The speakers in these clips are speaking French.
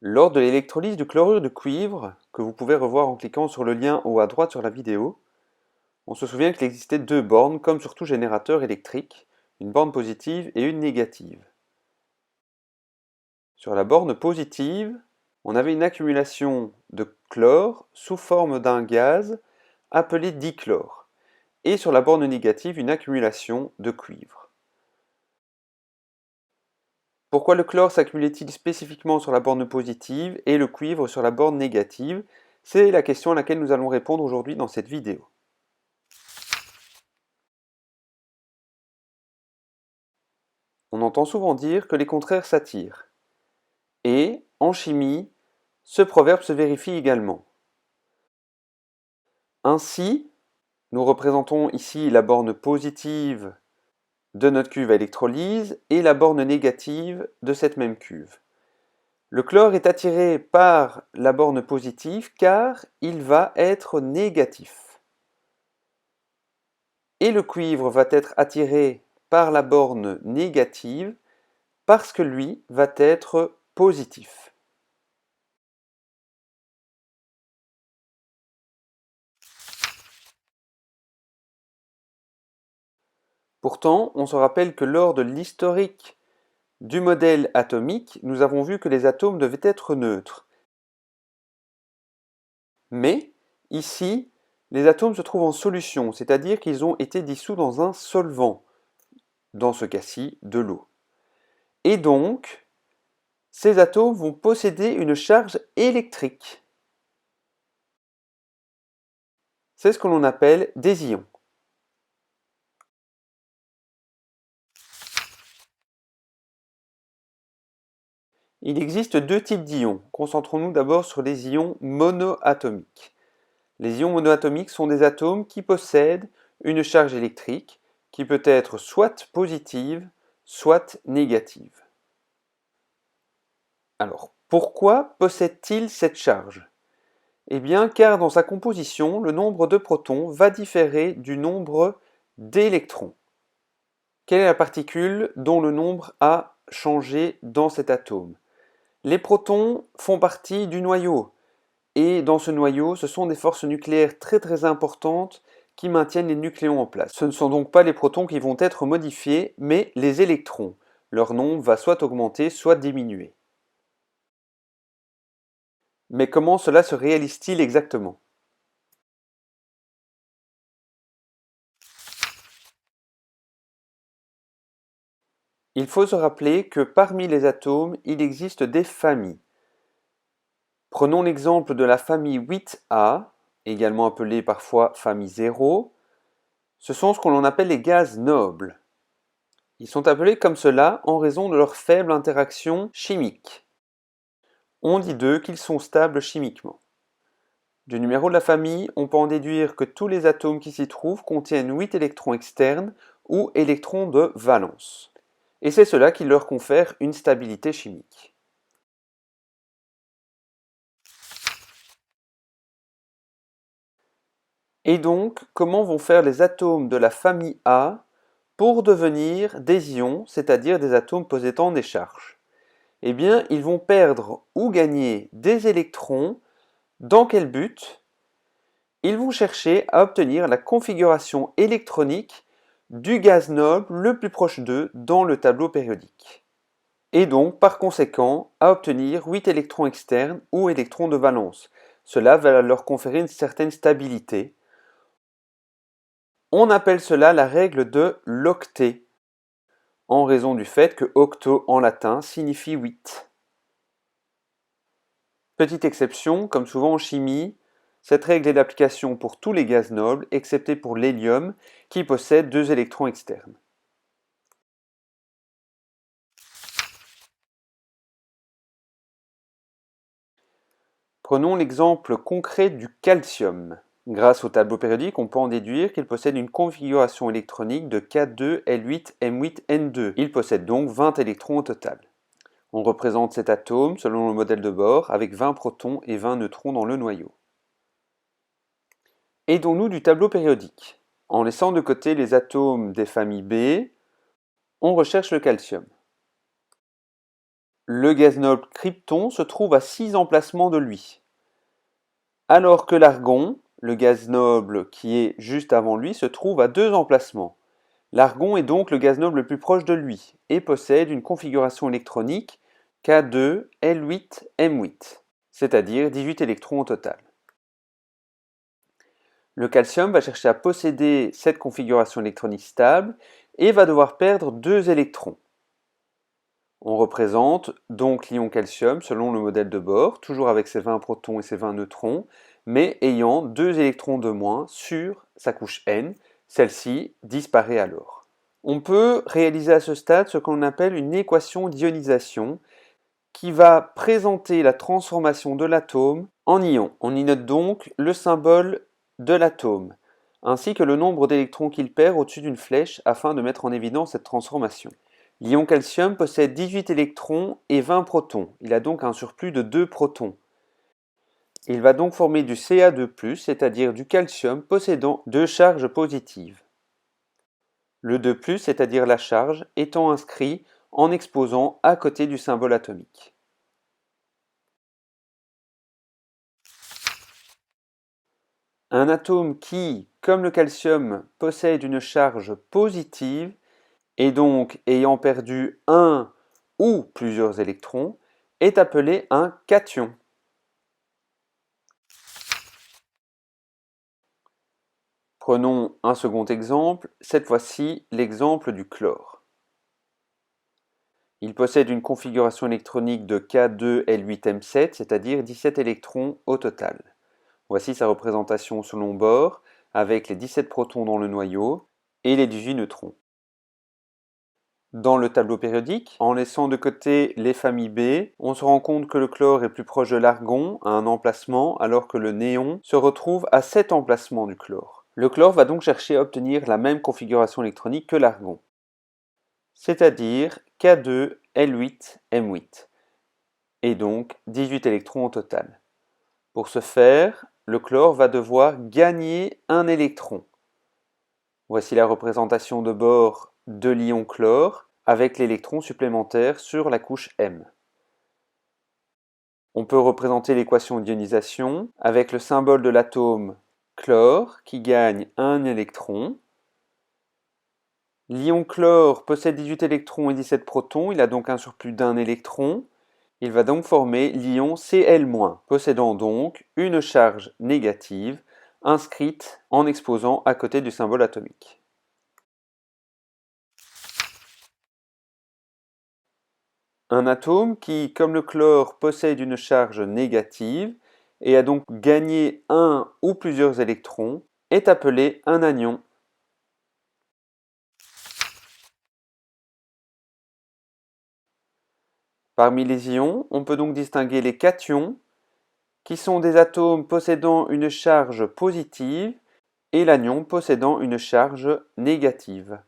Lors de l'électrolyse du chlorure de cuivre, que vous pouvez revoir en cliquant sur le lien haut à droite sur la vidéo, on se souvient qu'il existait deux bornes comme sur tout générateur électrique, une borne positive et une négative. Sur la borne positive, on avait une accumulation de chlore sous forme d'un gaz appelé dichlore, et sur la borne négative, une accumulation de cuivre. Pourquoi le chlore s'accumulait-il spécifiquement sur la borne positive et le cuivre sur la borne négative? C'est la question à laquelle nous allons répondre aujourd'hui dans cette vidéo. On entend souvent dire que les contraires s'attirent. Et, en chimie, ce proverbe se vérifie également. Ainsi, nous représentons ici la borne positive de notre cuve à électrolyse et la borne négative de cette même cuve. Le chlore est attiré par la borne positive car il va être négatif. Et le cuivre va être attiré par la borne négative parce que lui va être positif. Pourtant, on se rappelle que lors de l'historique du modèle atomique, nous avons vu que les atomes devaient être neutres. Mais, ici, les atomes se trouvent en solution, c'est-à-dire qu'ils ont été dissous dans un solvant, dans ce cas-ci de l'eau. Et donc, ces atomes vont posséder une charge électrique. C'est ce que l'on appelle des ions. Il existe deux types d'ions. Concentrons-nous d'abord sur les ions monoatomiques. Les ions monoatomiques sont des atomes qui possèdent une charge électrique qui peut être soit positive, soit négative. Alors, pourquoi possède-t-il cette charge? Eh bien, car dans sa composition, le nombre de protons va différer du nombre d'électrons. Quelle est la particule dont le nombre a changé dans cet atome? Les protons font partie du noyau. Et dans ce noyau, ce sont des forces nucléaires très importantes qui maintiennent les nucléons en place. Ce ne sont donc pas les protons qui vont être modifiés, mais les électrons. Leur nombre va soit augmenter, soit diminuer. Mais comment cela se réalise-t-il exactement? Il faut se rappeler que parmi les atomes, il existe des familles. Prenons l'exemple de la famille 8A, également appelée parfois famille 0. Ce sont ce que l'on appelle les gaz nobles. Ils sont appelés comme cela en raison de leur faible interaction chimique. On dit d'eux qu'ils sont stables chimiquement. Du numéro de la famille, on peut en déduire que tous les atomes qui s'y trouvent contiennent 8 électrons externes ou électrons de valence. Et c'est cela qui leur confère une stabilité chimique. Et donc, comment vont faire les atomes de la famille A pour devenir des ions, c'est-à-dire des atomes possédant des charges? Eh bien, ils vont perdre ou gagner des électrons. Dans quel but? Ils vont chercher à obtenir la configuration électronique du gaz noble le plus proche d'eux dans le tableau périodique. Et donc, par conséquent, à obtenir 8 électrons externes ou électrons de valence. Cela va leur conférer une certaine stabilité. On appelle cela la règle de l'octet, en raison du fait que octo en latin signifie 8. Petite exception, comme souvent en chimie, cette règle est d'application pour tous les gaz nobles, excepté pour l'hélium, qui possède 2 électrons externes. Prenons l'exemple concret du calcium. Grâce au tableau périodique, on peut en déduire qu'il possède une configuration électronique de K2, L8, M8, N2. Il possède donc 20 électrons au total. On représente cet atome selon le modèle de Bohr avec 20 protons et 20 neutrons dans le noyau. Aidons-nous du tableau périodique. En laissant de côté les atomes des familles B, on recherche le calcium. Le gaz noble krypton se trouve à 6 emplacements de lui. Alors que l'argon, le gaz noble qui est juste avant lui, se trouve à 2 emplacements. L'argon est donc le gaz noble le plus proche de lui et possède une configuration électronique K2L8M8, c'est-à-dire 18 électrons au total. Le calcium va chercher à posséder cette configuration électronique stable et va devoir perdre 2 électrons. On représente donc l'ion calcium selon le modèle de Bohr, toujours avec ses 20 protons et ses 20 neutrons, mais ayant 2 électrons de moins sur sa couche N, celle-ci disparaît alors. On peut réaliser à ce stade ce qu'on appelle une équation d'ionisation qui va présenter la transformation de l'atome en ion. On y note donc le symbole de l'atome, ainsi que le nombre d'électrons qu'il perd au-dessus d'une flèche afin de mettre en évidence cette transformation. L'ion calcium possède 18 électrons et 20 protons. Il a donc un surplus de 2 protons. Il va donc former du Ca2+, c'est-à-dire du calcium possédant 2 charges positives. Le 2+, c'est-à-dire la charge, étant inscrit en exposant à côté du symbole atomique. Un atome qui, comme le calcium, possède une charge positive et donc ayant perdu un ou plusieurs électrons, est appelé un cation. Prenons un second exemple, cette fois-ci l'exemple du chlore. Il possède une configuration électronique de K2L8M7, c'est-à-dire 17 électrons au total. Voici sa représentation selon Bohr, avec les 17 protons dans le noyau et les 18 neutrons. Dans le tableau périodique, en laissant de côté les familles B, on se rend compte que le chlore est plus proche de l'argon à un emplacement, alors que le néon se retrouve à 7 emplacements du chlore. Le chlore va donc chercher à obtenir la même configuration électronique que l'argon, c'est-à-dire K2L8M8, et donc 18 électrons au total. Pour ce faire, le chlore va devoir gagner un électron. Voici la représentation de Bohr de l'ion chlore avec l'électron supplémentaire sur la couche M. On peut représenter l'équation d'ionisation avec le symbole de l'atome chlore qui gagne un électron. L'ion chlore possède 18 électrons et 17 protons, il a donc un surplus d'un électron. Il va donc former l'ion Cl-, possédant donc une charge négative inscrite en exposant à côté du symbole atomique. Un atome qui, comme le chlore, possède une charge négative et a donc gagné un ou plusieurs électrons, est appelé un anion. Parmi les ions, on peut donc distinguer les cations, qui sont des atomes possédant une charge positive, et l'anion possédant une charge négative.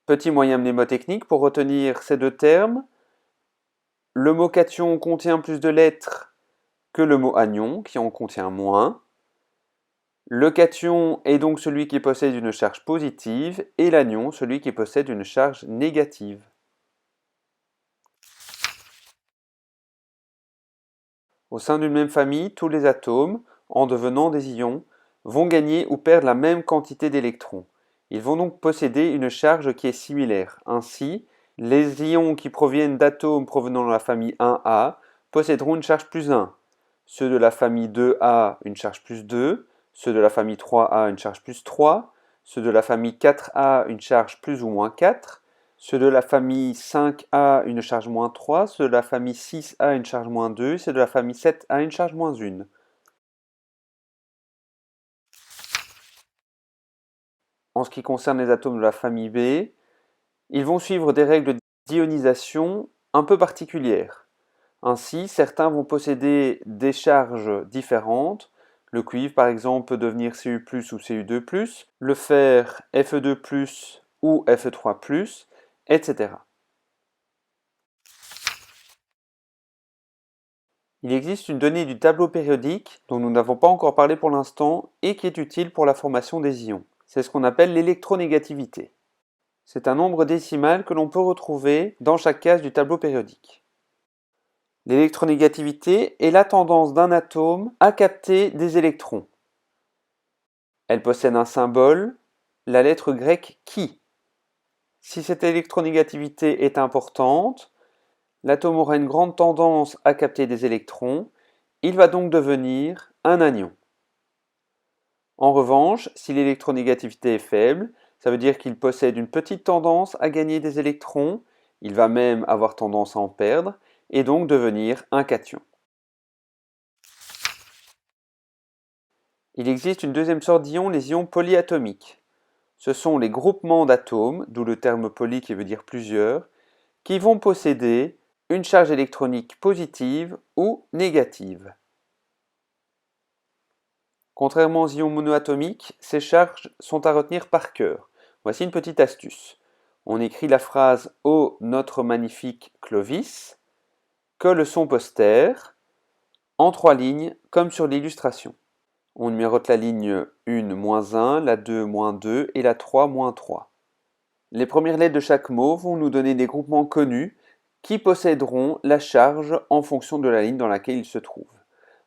Petit moyen mnémotechnique pour retenir ces deux termes. Le mot cation contient plus de lettres que le mot anion, qui en contient moins. Le cation est donc celui qui possède une charge positive et l'anion celui qui possède une charge négative. Au sein d'une même famille, tous les atomes, en devenant des ions, vont gagner ou perdre la même quantité d'électrons. Ils vont donc posséder une charge qui est similaire. Ainsi, les ions qui proviennent d'atomes provenant de la famille 1A posséderont une charge plus 1. Ceux de la famille 2A, une charge plus 2. Ceux de la famille 3A, une charge plus 3. Ceux de la famille 4A, une charge plus ou moins 4. Ceux de la famille 5A, une charge moins 3. Ceux de la famille 6A, une charge moins 2. Ceux de la famille 7A, une charge moins 1. En ce qui concerne les atomes de la famille B, ils vont suivre des règles d'ionisation un peu particulières. Ainsi, certains vont posséder des charges différentes. Le cuivre, par exemple, peut devenir Cu+, ou Cu2+, le fer Fe2+, ou Fe3+, etc. Il existe une donnée du tableau périodique dont nous n'avons pas encore parlé pour l'instant et qui est utile pour la formation des ions. C'est ce qu'on appelle l'électronégativité. C'est un nombre décimal que l'on peut retrouver dans chaque case du tableau périodique. L'électronégativité est la tendance d'un atome à capter des électrons. Elle possède un symbole, la lettre grecque Chi. Si cette électronégativité est importante, l'atome aura une grande tendance à capter des électrons, il va donc devenir un anion. En revanche, si l'électronégativité est faible, ça veut dire qu'il possède une petite tendance à gagner des électrons, il va même avoir tendance à en perdre, et donc devenir un cation. Il existe une deuxième sorte d'ions, les ions polyatomiques. Ce sont les groupements d'atomes, d'où le terme poly qui veut dire plusieurs, qui vont posséder une charge électronique positive ou négative. Contrairement aux ions monoatomiques, ces charges sont à retenir par cœur. Voici une petite astuce. On écrit la phrase « Ô notre magnifique Clovis », que le son poster, en 3 lignes, comme sur l'illustration. On numérote la ligne 1, -1, la 2, -2 et la 3, -3. Les premières lettres de chaque mot vont nous donner des groupements connus qui posséderont la charge en fonction de la ligne dans laquelle ils se trouvent.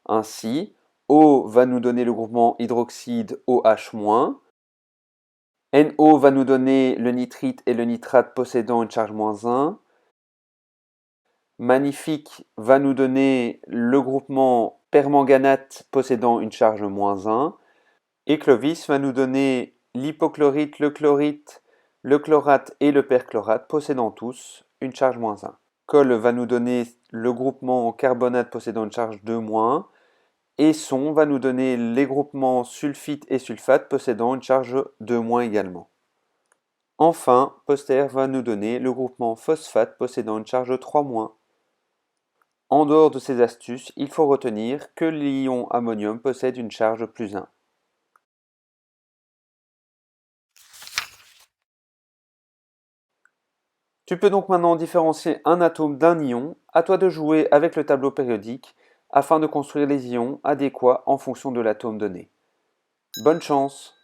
Ainsi, O va nous donner le groupement hydroxyde OH-, NO va nous donner le nitrite et le nitrate possédant une charge -1, Magnifique va nous donner le groupement permanganate possédant une charge -1, et Clovis va nous donner l'hypochlorite, le chlorite, le chlorate et le perchlorate possédant tous une charge -1. Col va nous donner le groupement carbonate possédant une charge 2-, et son va nous donner les groupements sulfite et sulfate possédant une charge 2- également. Enfin, poster va nous donner le groupement phosphate possédant une charge 3-. En dehors de ces astuces, il faut retenir que l'ion ammonium possède une charge +1. Tu peux donc maintenant différencier un atome d'un ion, à toi de jouer avec le tableau périodique afin de construire les ions adéquats en fonction de l'atome donné. Bonne chance!